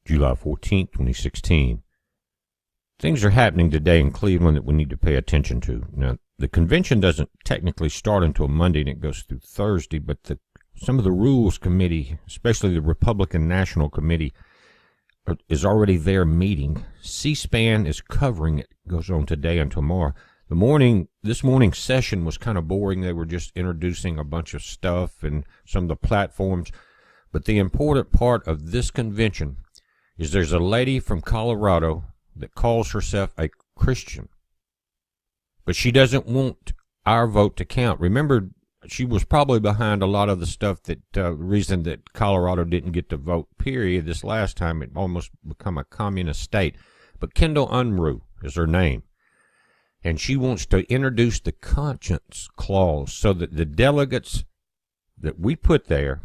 July 2016. Things are happening today in Cleveland that we need to pay attention to. Now, the convention doesn't technically start until Monday and it goes through Thursday, but some of the Rules Committee, especially the Republican National Committee, is already there meeting. C-SPAN is covering it. It goes on today and tomorrow. This morning's session was kind of boring. They were just introducing a bunch of stuff and some of the platforms. But the important part of this convention is there's a lady from Colorado that calls herself a Christian. But she doesn't want our vote to count. Remember, she was probably behind a lot of the stuff that reason that Colorado didn't get to vote, period. This last time it almost become a communist state. But Kendall Unruh is her name. And she wants to introduce the conscience clause so that the delegates that we put there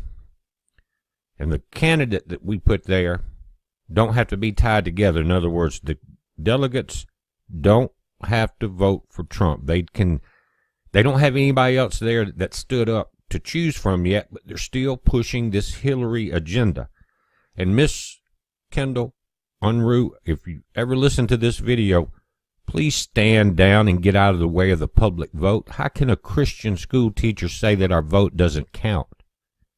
and the candidate that we put there don't have to be tied together. In other words, the delegates don't have to vote for Trump. They don't have anybody else there that stood up to choose from yet, but they're still pushing this Hillary agenda. And Miss Kendall Unruh, if you ever listen to this video, please stand down and get out of the way of the public vote. How can a Christian school teacher say that our vote doesn't count?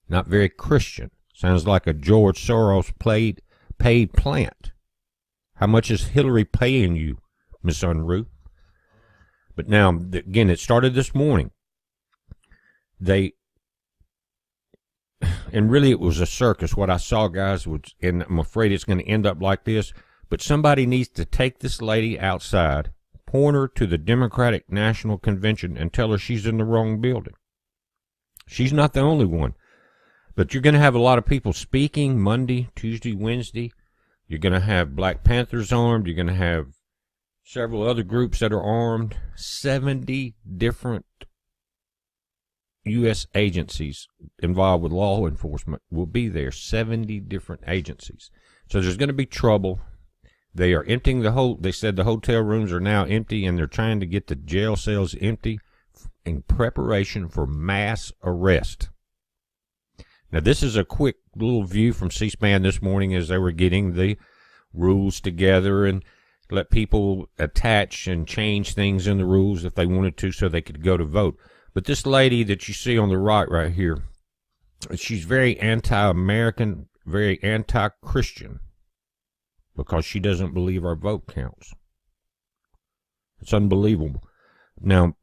Not very Christian. Sounds like a George Soros paid plant. How much is Hillary paying you, Miss Unruh? But now, again, it started this morning. And really it was a circus. What I saw, guys, and I'm afraid it's going to end up like this, but somebody needs to take this lady outside, point her to the Democratic National Convention, and tell her she's in the wrong building. She's not the only one. But you're going to have a lot of people speaking Monday, Tuesday, Wednesday. You're going to have Black Panthers armed. You're going to have several other groups that are armed. 70 different U.S. agencies involved with law enforcement will be there. 70 different agencies. So there's going to be trouble. They are emptying they said the hotel rooms are now empty, and they're trying to get the jail cells empty in preparation for mass arrest. Now, this is a quick little view from C-SPAN this morning as they were getting the rules together and let people attach and change things in the rules if they wanted to so they could go to vote. But this lady that you see on the right here, she's very anti-American, very anti-Christian because she doesn't believe our vote counts. It's unbelievable. Now,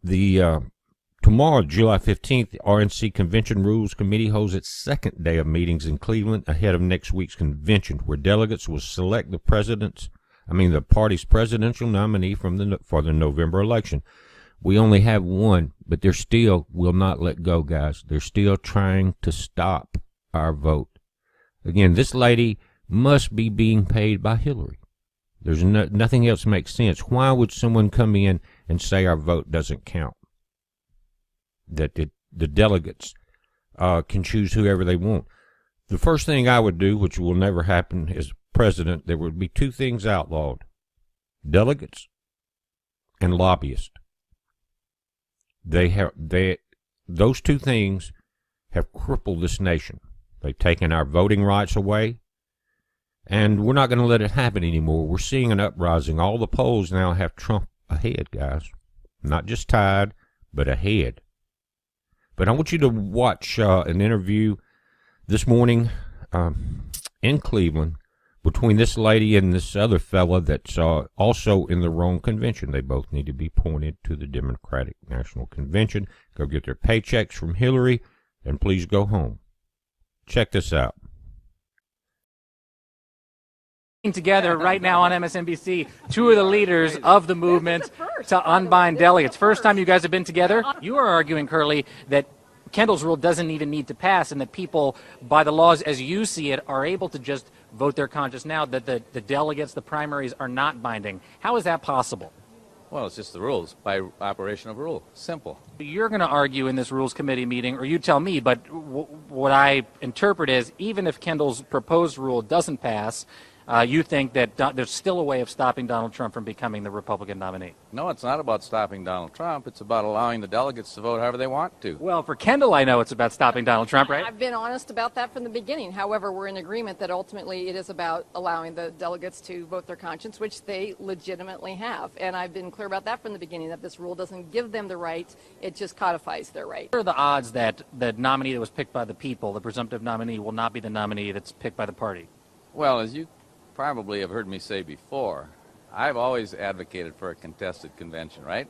tomorrow, July 15th, the RNC Convention Rules Committee holds its second day of meetings in Cleveland ahead of next week's convention, where delegates will select the party's presidential nominee for the November election. We only have one, but they still will not let go, guys. They're still trying to stop our vote. Again, this lady must be being paid by Hillary. There's nothing else makes sense. Why would someone come in and say our vote doesn't count? That the delegates can choose whoever they want. The first thing I would do, which will never happen as president, there would be two things outlawed: delegates and lobbyists. Those two things have crippled this nation. They've taken our voting rights away, and we're not going to let it happen anymore. We're seeing an uprising. All the polls now have Trump ahead, guys. Not just tied, but ahead. But I want you to watch an interview this morning in Cleveland between this lady and this other fella that's also in the wrong convention. They both need to be pointed to the Democratic National Convention. Go get their paychecks from Hillary, and please go home. Check this out. Together right now on MSNBC, two of the leaders of the movement to unbind delegates. First time you guys have been together. You are arguing, Curly, that Kendall's rule doesn't even need to pass and that people, by the laws as you see it, are able to just vote their conscience now, that the delegates, the primaries, are not binding. How is that possible? Well, it's just the rules, by operation of rule. Simple. You're going to argue in this Rules Committee meeting, or you tell me, but what I interpret is even if Kendall's proposed rule doesn't pass, you think that there's still a way of stopping Donald Trump from becoming the Republican nominee. No, it's not about stopping Donald Trump. It's about allowing the delegates to vote however they want to. Well, for Kendall, I know it's about stopping Donald Trump, right? I've been honest about that from the beginning. However, we're in agreement that ultimately it is about allowing the delegates to vote their conscience, which they legitimately have. And I've been clear about that from the beginning, that this rule doesn't give them the right, it just codifies their right. What are the odds that the nominee that was picked by the people, the presumptive nominee, will not be the nominee that's picked by the party? Well, as you probably have heard me say before, I've always advocated for a contested convention, right?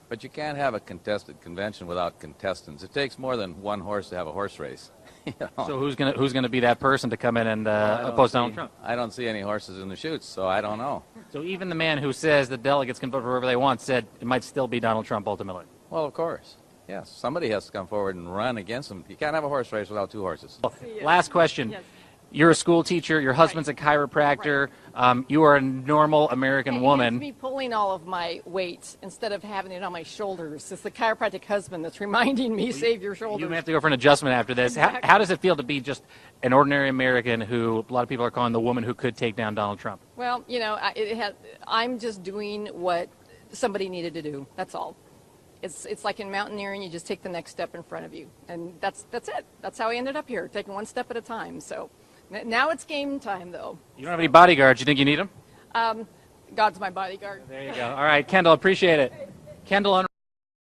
But you can't have a contested convention without contestants. It takes more than one horse to have a horse race. You know? So who's gonna be that person to come in and oppose Donald Trump? I don't see any horses in the chutes, so I don't know. So even the man who says the delegates can vote for whoever they want said it might still be Donald Trump ultimately. Well, of course. Yes, somebody has to come forward and run against him. You can't have a horse race without two horses. Last question. Yes. You're a school teacher. Your husband's a chiropractor. You are a normal American woman. It's me pulling all of my weight instead of having it on my shoulders. It's the chiropractic husband that's reminding me, save your shoulders. You may have to go for an adjustment after this. Exactly. How does it feel to be just an ordinary American who a lot of people are calling the woman who could take down Donald Trump? Well, you know, I'm just doing what somebody needed to do. That's all. It's like in mountaineering, you just take the next step in front of you. And that's it. That's how I ended up here, taking one step at a time. So now it's game time, though. You don't have any bodyguards. You think you need them? God's my bodyguard. There you go. All right, Kendall, appreciate it. Kendall.